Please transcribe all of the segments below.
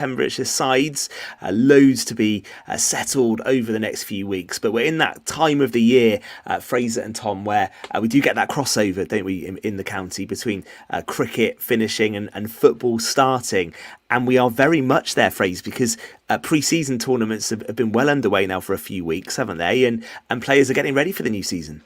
Pembrokeshire sides, loads to be settled over the next few weeks, but we're in that time of the year, Fraser and Tom, where we do get that crossover, don't we, in the county between cricket finishing and football starting, and we are very much there, Fraser, because pre-season tournaments have been well underway now for a few weeks, haven't they, and players are getting ready for the new season.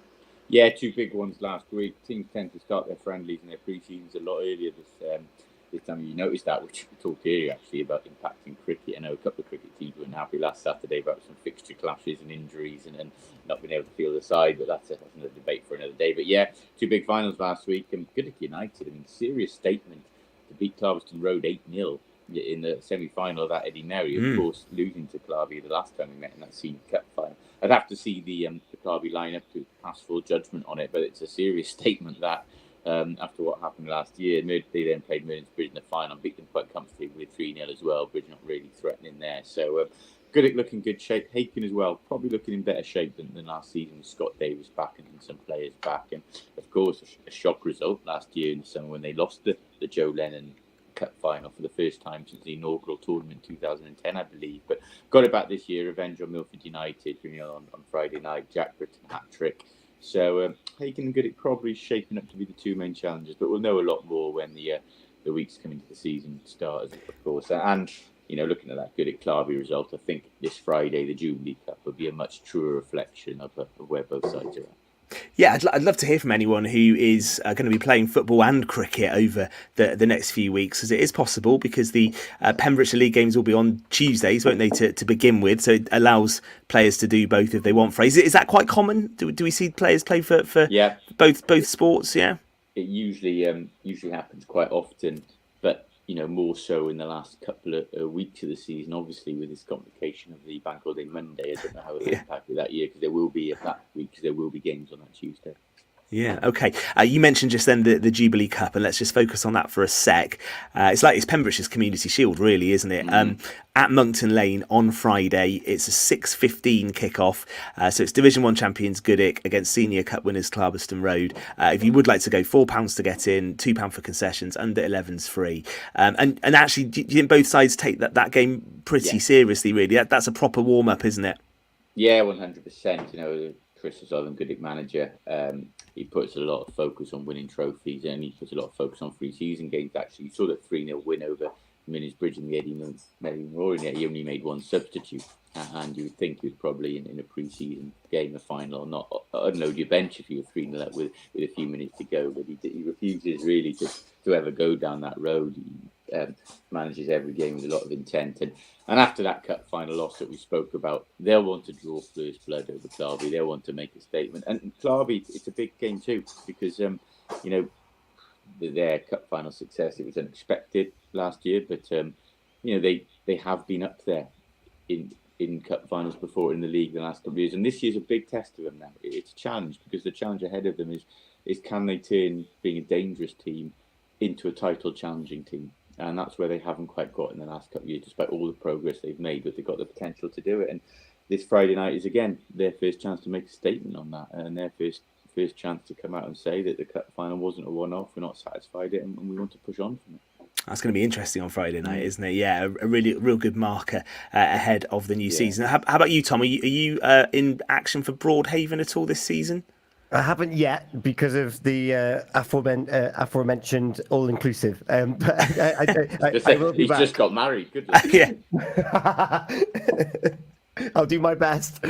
Yeah, two big ones last week. Teams tend to start their friendlies and their pre-seasons a lot earlier this time. You noticed that, which we talked earlier actually about impacting cricket. I know a couple of cricket teams weren't happy last Saturday about some fixture clashes and injuries and not being able to field the side, but that's another debate for another day. But yeah, two big finals last week, and Goodwick United, I mean, serious statement to beat Clarbeston Road 8-0 in the semi-final of that Eddie Merry, of course, losing to Clarby the last time we met in that Senior Cup final. I'd have to see the Clarby lineup to pass full judgment on it, but it's a serious statement that after what happened last year, they then played Bridge in the final, beat them quite comfortably with 3-0 as well. Bridge not really threatening there, so Goodwick looking good shape. Haken as well, probably looking in better shape than last season with Scott Davis back and some players back, and of course a shock result last year in the summer when they lost the Joe Lennon Cup final for the first time since the inaugural tournament in 2010, I believe. But got it back this year. Revenge on Milford United, on Friday night. Jack Britton hat-trick. So Haken and Goodwick probably shaping up to be the two main challengers, but we'll know a lot more when the weeks come into the season start, of course. And looking at that Goodwick Clarby result, I think this Friday the Jubilee Cup will be a much truer reflection of where both sides are at. Yeah, I'd love to hear from anyone who is going to be playing football and cricket over the next few weeks, as it is possible, because the Pembrokeshire League games will be on Tuesdays, won't they, to begin with, so it allows players to do both if they want. Fraser, is that quite common? Do we see players play for both sports? Yeah, it usually happens quite often, but more so in the last couple of weeks of the season, obviously with this complication of the Bank Holiday Monday. I don't know how it'll impact it that year, because there will be games on that Tuesday. Yeah, okay. You mentioned just then the Jubilee Cup, and let's just focus on that for a sec. It's Pembrokeshire's Community Shield, really, isn't it? At Monkton Lane on Friday, it's a 6:15 kickoff. So it's Division 1 champions Goodwick against Senior Cup winners Clarbeston Road. If you would like to go, £4 to get in, £2 for concessions, under 11's free. And actually, do you think both sides take that game pretty seriously, really? That's a proper warm-up, isn't it? Yeah, 100%. Chris O'Sullivan, Goodwick manager, he puts a lot of focus on winning trophies, and he puts a lot of focus on pre-season games. Actually, you saw the 3-0 win over Bridge in the Eddie Memorial. He only made one substitute, and you would think he was probably in a pre-season game, a final, or not unload your bench if you were 3-0 up with a few minutes to go. But he refuses really to ever go down that road. He manages every game with a lot of intent, and after that cup final loss that we spoke about, they'll want to draw first blood over Clarby. They'll want to make a statement, and Clarby, it's a big game too, because their cup final success, it was unexpected last year, but they have been up there in cup finals before in the league the last couple of years, and this year's a big test of them now. It's a challenge, because the challenge ahead of them is can they turn being a dangerous team into a title challenging team? And that's where they haven't quite got in the last couple of years, despite all the progress they've made, but they've got the potential to do it. And this Friday night is, again, their first chance to make a statement on that, and their first chance to come out and say that the cup final wasn't a one-off, we're not satisfied with it, and we want to push on from it. That's going to be interesting on Friday night, isn't it? Yeah, a real good marker ahead of the new season. How about you, Tom? Are you in action for Broadhaven at all this season? I haven't yet, because of the aforementioned all-inclusive. But I will be He's back. just got married. Good. Yeah. I'll do my best.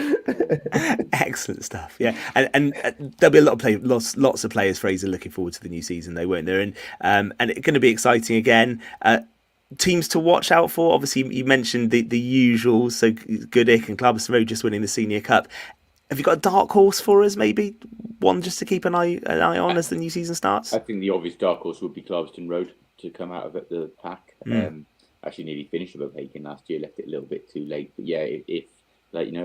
Excellent stuff. Yeah, and there'll be a lot of lots of players, Fraser, looking forward to the new season, though, won't there? And it's going to be exciting again. Teams to watch out for. Obviously, you mentioned the usuals. So Goodwick and Clarbeston Road just winning the Senior Cup. Have you got a dark horse for us? Maybe one just to keep an eye on as the new season starts. I think the obvious dark horse would be Clarbeston Road to come out of the pack. Actually, nearly finished above Haken last year. Left it a little bit too late. But yeah, if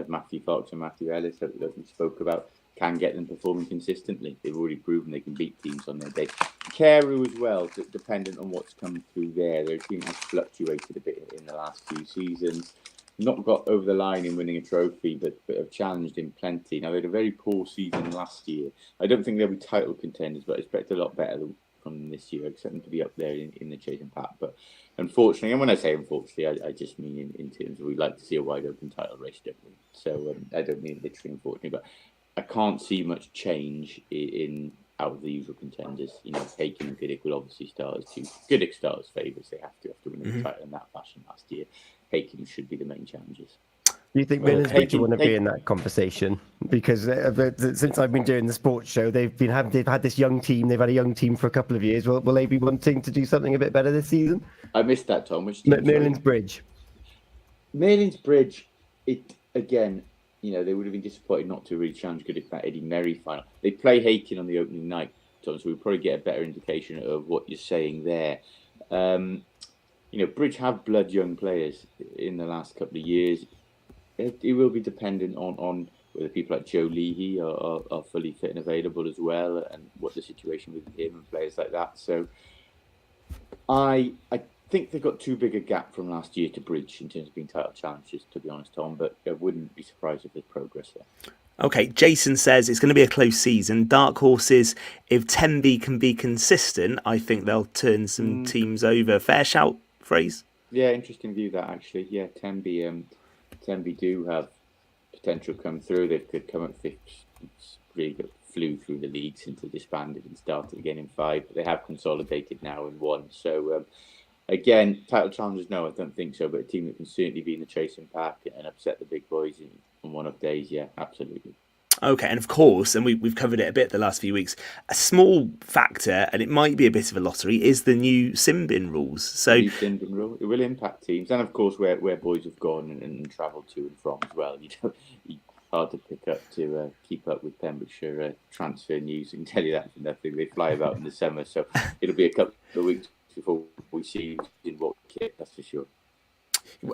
Matthew Fox and Matthew Ellis, that we spoke about, can get them performing consistently. They've already proven they can beat teams on their day. Carew as well, dependent on what's come through there. Their team has fluctuated a bit in the last few seasons. Not got over the line in winning a trophy, but have challenged him plenty. Now, they had a very poor season last year. I don't think they'll be title contenders, but I expect a lot better from them this year. I expect them to be up there in the chasing pack. But unfortunately, and when I say unfortunately, I just mean in terms of we'd like to see a wide open title race, don't we? So I don't mean literally unfortunately, but I can't see much change in out of the usual contenders. You know, Haken and Goodwick will obviously start as two. Goodwick start as favourites. They have to win the title in that fashion last year. Haken should be the main challengers. Do you think Middlesbrough want to be in that conversation? Because since I've been doing the sports show, they've had this young team. They've had a young team for a couple of years. Will they be wanting to do something a bit better this season? I missed that, Tom. Which team? Merlin's Bridge. Merlin's Bridge. It again. You know, they would have been disappointed not to really challenge Goodwick for that Eddie Merry final. They play Haken on the opening night, Tom, so we'll probably get a better indication of what you're saying there. You know, Bridge have blood young players in the last couple of years. It will be dependent on whether people like Joe Leahy are fully fit and available as well, and what the situation with him and players like that. So I think they've got too big a gap from last year to bridge in terms of being title challengers, to be honest, Tom, but I wouldn't be surprised if there's progress there. Okay, Jason says it's going to be a close season. Dark horses, if Tenby can be consistent, I think they'll turn some teams over. Fair shout, Phrase? Yeah, interesting view that, actually. Yeah, Tenby do have potential come through. They could come at fifth. Really flew through the league since they disbanded and started again in 5, but they have consolidated now in 1. So, again, title challengers, no, I don't think so. But a team that can certainly be in the chasing pack and upset the big boys on one-off days, yeah, absolutely. Okay, and of course, and we've covered it a bit the last few weeks, a small factor, and it might be a bit of a lottery, is the new sin bin rules. So the new sin bin rule, it will impact teams, and of course where boys have gone and travelled to and from as well. Hard to pick up to keep up with Pembrokeshire transfer news. I can tell you that for nothing. They fly about in the summer, so it'll be a couple of weeks before we see in what kit, that's for sure.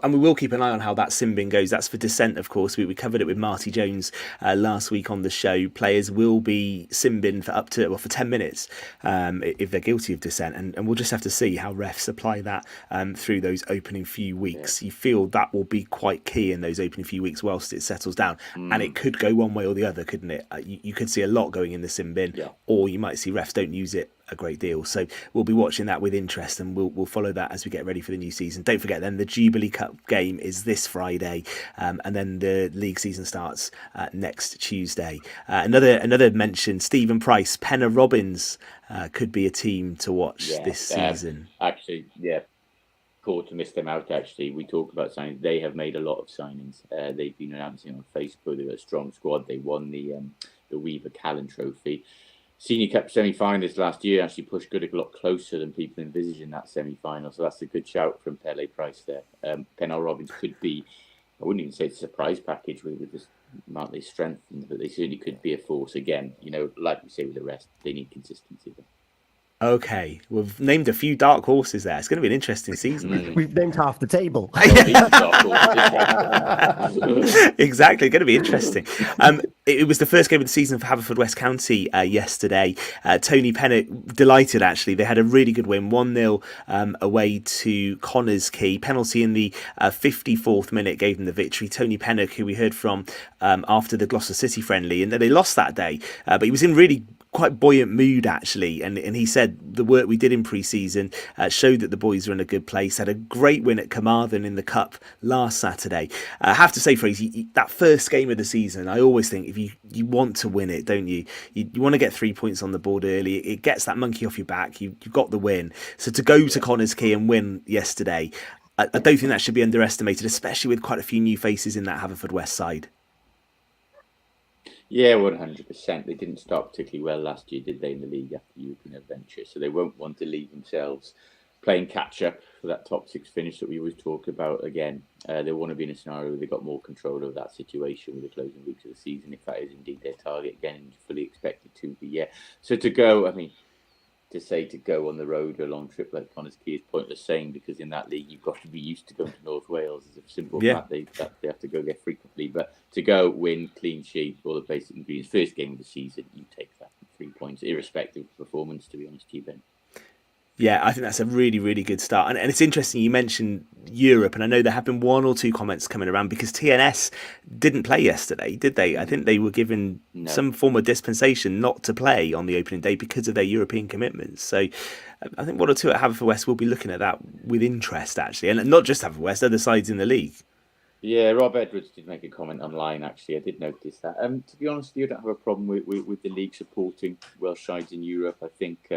And we will keep an eye on how that sin bin goes. That's for dissent, of course. We covered it with Marty Jones last week on the show. Players will be sin bin for for 10 minutes if they're guilty of dissent, and we'll just have to see how refs apply that through those opening few weeks. You feel that will be quite key in those opening few weeks whilst it settles down, and it could go one way or the other, couldn't it? You could see a lot going in the sin bin, or you might see refs don't use it a great deal. So we'll be watching that with interest, and we'll follow that as we get ready for the new season. Don't forget then the Jubilee Cup game is this Friday, and then the league season starts next Tuesday. Another mention, Stephen Price, Penna Robbins could be a team to watch this season. Actually, cool to miss them out. Actually, we talk about signings. They have made a lot of signings. They've been announcing on Facebook. They've got a strong squad. They won the Weaver Callan Trophy. Senior Cup semi-finalists last year actually pushed Goodwick a lot closer than people envisaged in that semi-final. So that's a good shout from Pele Price there. Penal Robbins could be, I wouldn't even say it's a surprise package with this amount they strengthened, but they certainly could be a force again. You know, like we say with the rest, they need consistency there. Okay, we've named a few dark horses there. It's going to be an interesting season. We've named half the table. Exactly, going to be interesting. It was the first game of the season for Haverfordwest County yesterday. Tony Pennock, delighted actually. They had a really good win, 1-0 away to Connors Quay. Penalty in the 54th minute gave them the victory. Tony Pennock, who we heard from after the Gloucester City friendly, and they lost that day, but he was in really quite buoyant mood actually, and he said the work we did in pre-season showed that the boys are in a good place. Had a great win at Carmarthen in the Cup last Saturday. I have to say, Fraser, that first game of the season, I always think if you want to win it, don't you? You want to get 3 points on the board early. It gets that monkey off your back. You've got the win. So to go to Connors Quay and win yesterday, I don't think that should be underestimated, especially with quite a few new faces in that Haverfordwest side. Yeah, 100%. They didn't start particularly well last year, did they, in the league after the European adventure? So they won't want to leave themselves playing catch-up for that top 6 finish that we always talk about again. They want to be in a scenario where they've got more control of that situation with the closing weeks of the season, if that is indeed their target. Again, fully expected to be, So to go, to go on the road a long trip like Connors Quay is pointless saying, because in that league you've got to be used to going to North Wales. It's a simple fact. They have to go there frequently, but to go, win, clean sheet, all the basic ingredients, first game of the season, you take that 3 points, irrespective of performance, to be honest, Ben. Yeah, I think that's a really, really good start. And it's interesting you mentioned Europe, and I know there have been one or two comments coming around because TNS didn't play yesterday, did they? I think they were given No. some form of dispensation not to play on the opening day because of their European commitments. So I think one or two at Haverfordwest will be looking at that with interest, actually. And not just Haverfordwest, other sides in the league. Yeah, Rob Edwards did make a comment online, actually. I did notice that. To be honest, you don't have a problem with the league supporting Welsh sides in Europe. I think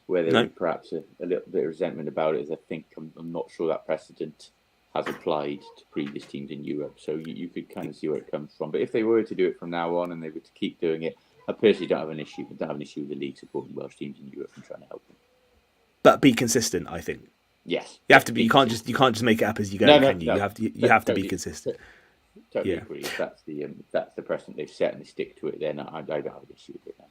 where there No. is perhaps a little bit of resentment about it is I think I'm not sure that precedent has applied to previous teams in Europe. So you could kind of see where it comes from. But if they were to do it from now on and they were to keep doing it, I personally don't have an issue. I don't have an issue with the league supporting Welsh teams in Europe and trying to help them. But be consistent, I think. Yes, you have to be. You can't just make it up as you go, can you? No, You have to be consistent. Totally agree. If that's the precedent they've set and they stick to it, then I don't have an issue with it now.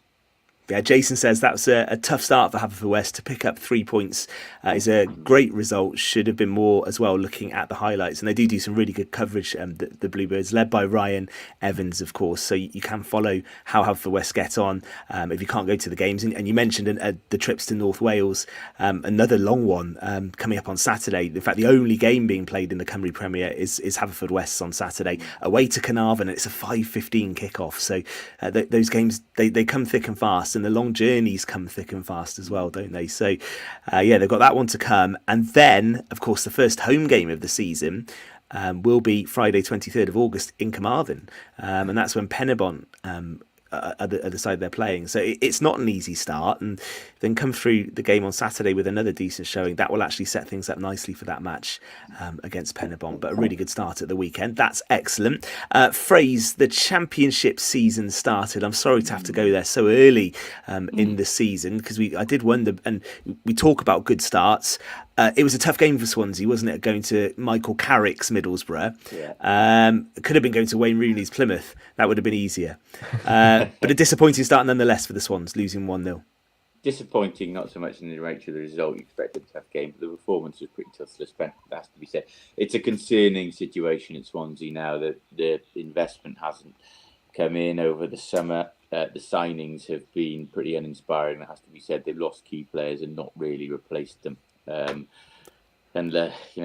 Yeah, Jason says that's a tough start for Haverfordwest. To pick up 3 points is a great result. Should have been more as well, looking at the highlights. And they do some really good coverage, the Bluebirds, led by Ryan Evans, of course. So you can follow how Haverfordwest get on if you can't go to the games. And you mentioned the trips to North Wales, another long one coming up on Saturday. In fact, the only game being played in the Cymru Premier is Haverfordwest on Saturday, away to Carnarvon, and it's a 5:15 kickoff. So those games, they come thick and fast. And the long journeys come thick and fast as well, don't they? So, they've got that one to come. And then, of course, the first home game of the season will be Friday, 23rd of August in Carmarthen. And that's when Penybon at the side they're playing. So it's not an easy start. And then come through the game on Saturday with another decent showing. That will actually set things up nicely for that match against Penybon. But a really good start at the weekend. That's excellent. Phrase, the championship season started. I'm sorry to have to go there so early in the season, because I did wonder, and we talk about good starts. It was a tough game for Swansea, wasn't it? Going to Michael Carrick's Middlesbrough. Yeah. Could have been going to Wayne Rooney's Plymouth. That would have been easier. But a disappointing start nonetheless for the Swans, losing 1-0. Disappointing, not so much in the nature of the result. You expected a tough game, but the performance was pretty tough. That has to be said. It's a concerning situation at Swansea now that the investment hasn't come in over the summer. The signings have been pretty uninspiring. That has to be said. They've lost key players and not really replaced them.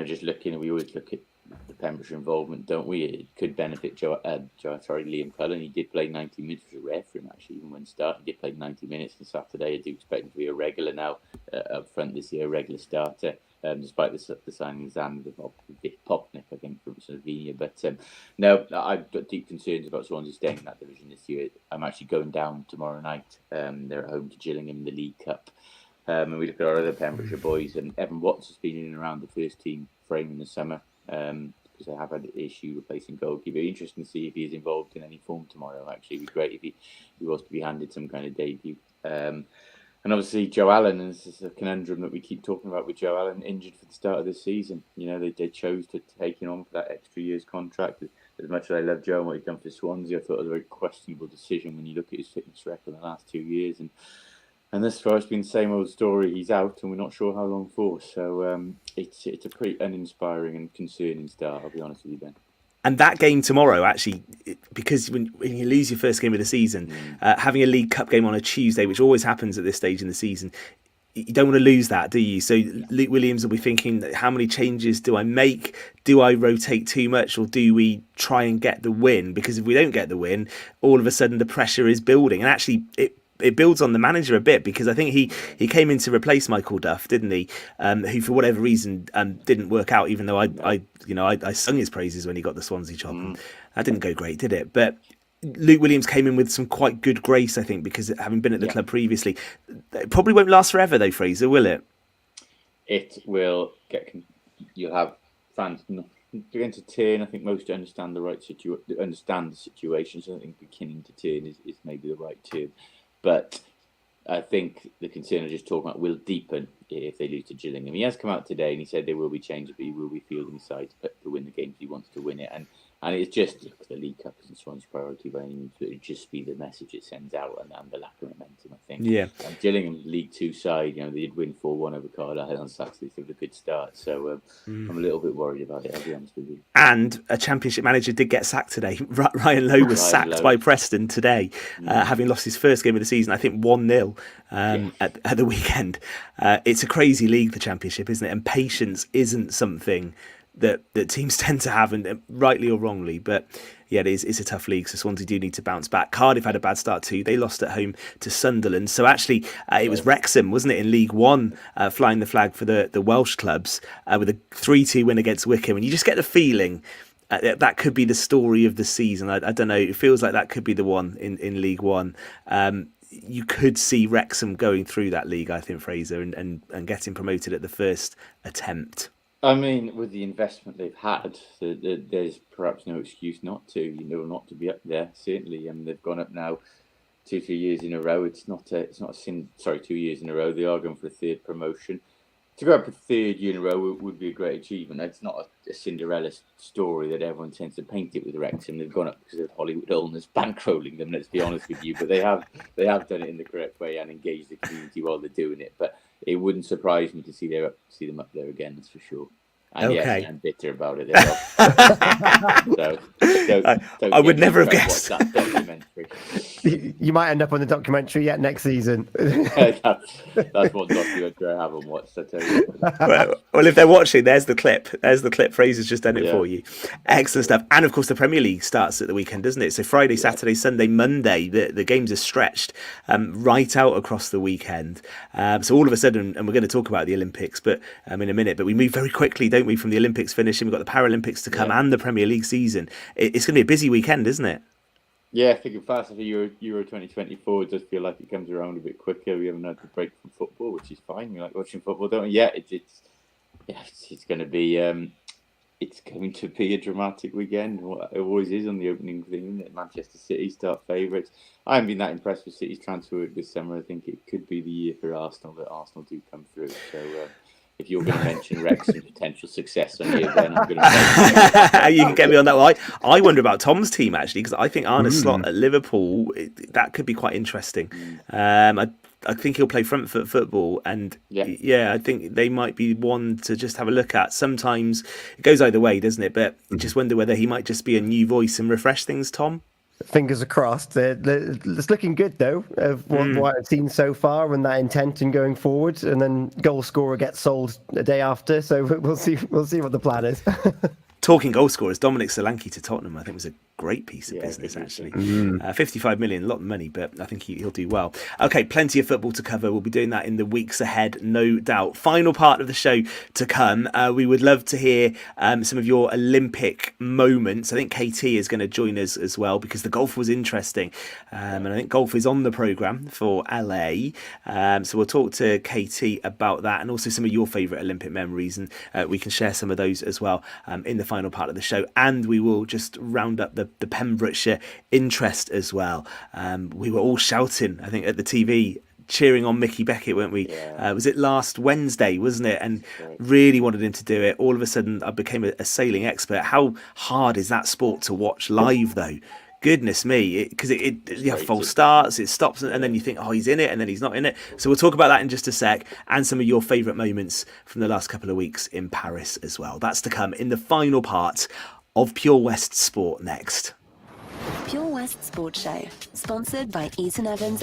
Just looking, we always look at the Pembrokeshire involvement, don't we? It could benefit Liam Cullen. He did play 90 minutes, which was rare for him actually, even when starting. He did play 90 minutes on Saturday. I do expect him to be a regular now up front this year, a regular starter, despite the signing of Vic Popnik, I think, from Slovenia. But no, I've got deep concerns about Swansea staying in that division this year. I'm actually going down tomorrow night. They're at home to Gillingham in the League Cup. And we look at our other Pembrokeshire boys, and Evan Watts has been in and around the first team frame in the summer because they have had an issue replacing goalkeeper. Interesting to see if he is involved in any form tomorrow. Actually, it'd be great if he was to be handed some kind of debut. And obviously, Joe Allen, and this is a conundrum that we keep talking about with Joe Allen, injured for the start of this season. You know, they chose to take him on for that extra year's contract. As much as I love Joe and what he's done for Swansea, I thought it was a very questionable decision when you look at his fitness record in the last 2 years. And this far, it's been the same old story. He's out, and we're not sure how long for. So it's a pretty uninspiring and concerning start, I'll be honest with you, Ben. And that game tomorrow, actually, because when you lose your first game of the season, having a League Cup game on a Tuesday, which always happens at this stage in the season, you don't want to lose that, do you? So Luke Williams will be thinking, how many changes do I make? Do I rotate too much, or do we try and get the win? Because if we don't get the win, all of a sudden the pressure is building. And actually, it builds on the manager a bit, because I think he came in to replace Michael Duff, didn't he? Who for whatever reason didn't work out, even though I sung his praises when he got the Swansea job. And that didn't go great, did it? But Luke Williams came in with some quite good grace, I think, because having been at the club previously. It probably won't last forever though, Fraser, will it? It will you'll have fans begin to turn. I think most understand understand the situation. So I think beginning to turn is maybe the right term. But I think the concern I just talking about will deepen if they lose to Gillingham. He has come out today and he said there will be changes, but he will be fielding sides to win the games he wants to win it. And it's just the League Cup isn't Swansea's priority by any means, but it'd just be the message it sends out and the lack of momentum, I think. Yeah. Gillingham League Two side, they did win 4-1 over Carlisle on Saturday, so it was a good start. So I'm a little bit worried about it, I'll be honest with you. And a Championship manager did get sacked today. Ryan Lowe was sacked by Preston today, having lost his first game of the season, I think 1-0 at the weekend. It's a crazy league, the Championship, isn't it? And patience isn't something that teams tend to have, and rightly or wrongly. But yeah, it's a tough league, so Swansea do need to bounce back. Cardiff had a bad start too. They lost at home to Sunderland. So actually, it was Wrexham, wasn't it, in League One, flying the flag for the Welsh clubs with a 3-2 win against Wycombe. And you just get the feeling that could be the story of the season. I don't know. It feels like that could be the one in League One. You could see Wrexham going through that league, I think, Fraser, and getting promoted at the first attempt. I mean, with the investment they've had, there's perhaps no excuse not to, not to be up there. Certainly, they've gone up now 2-3 years in a row. It's not a sin. Sorry, 2 years in a row. They are going for a third promotion. To go up a third year in a row would be a great achievement. It's not a Cinderella story that everyone tends to paint it with Wrexham. They've gone up because of Hollywood illness bankrolling them. Let's be honest with you, but they have done it in the correct way and engaged the community while they're doing it. But it wouldn't surprise me to see them up there again. That's for sure. And okay. Yes, I'm bitter about it. I would never have guessed. That documentary. You might end up on the documentary yet next season. That's what documentary I haven't watched, I tell you. Well, if they're watching, there's the clip. Fraser's just done it for you. Excellent stuff. And of course, the Premier League starts at the weekend, doesn't it? So Friday, Saturday, Sunday, Monday, the games are stretched right out across the weekend. So all of a sudden, and we're going to talk about the Olympics, but in a minute, but we move very quickly, don't we, from the Olympics finishing? We've got the Paralympics to come and the Premier League season. It's going to be a busy weekend, isn't it? Yeah, thinking faster for Euro 2024, it does feel like it comes around a bit quicker. We haven't had the break from football, which is fine. We like watching football, don't we? Yeah, it's going to be a dramatic weekend. It always is on the opening thing. Manchester City start favourites. I haven't been that impressed with City's transfer this summer. I think it could be the year for Arsenal that Arsenal do come through. So if you're going to mention Wrexham's potential success on here, then I'm going to. You can get me on that one. I wonder about Tom's team, actually, because I think Arne Slot at Liverpool, that could be quite interesting. I think he'll play front foot football, and I think they might be one to just have a look at. Sometimes it goes either way, doesn't it? But just wonder whether he might just be a new voice and refresh things, Tom. Fingers crossed. It's looking good though, of what I've seen so far, and that intent in going forward. And then goal scorer gets sold a day after, so we'll see what the plan is. Talking goal scorers, Dominic Solanke to Tottenham, I think was a great piece of business, actually. 55 million, a lot of money, but I think he'll do well. Okay, plenty of football to cover. We'll be doing that in the weeks ahead, no doubt. Final part of the show to come. We would love to hear some of your Olympic moments. I think KT is going to join us as well, because the golf was interesting. And I think golf is on the programme for LA. So we'll talk to KT about that, and also some of your favourite Olympic memories, and we can share some of those as well in the final part of the show. And we will just round up the Pembrokeshire interest as well. We were all shouting, I think, at the TV, cheering on Mickey Beckett, weren't we? Was it last Wednesday, wasn't it? And really wanted him to do it. All of a sudden, I became a sailing expert. How hard is that sport to watch live, though? Goodness me, because you have false starts, it stops, and then you think, oh, he's in it, and then he's not in it. So we'll talk about that in just a sec, and some of your favourite moments from the last couple of weeks in Paris as well. That's to come in the final part of Pure West Sport next. Pure West Sport Show, sponsored by Eaton-Evans.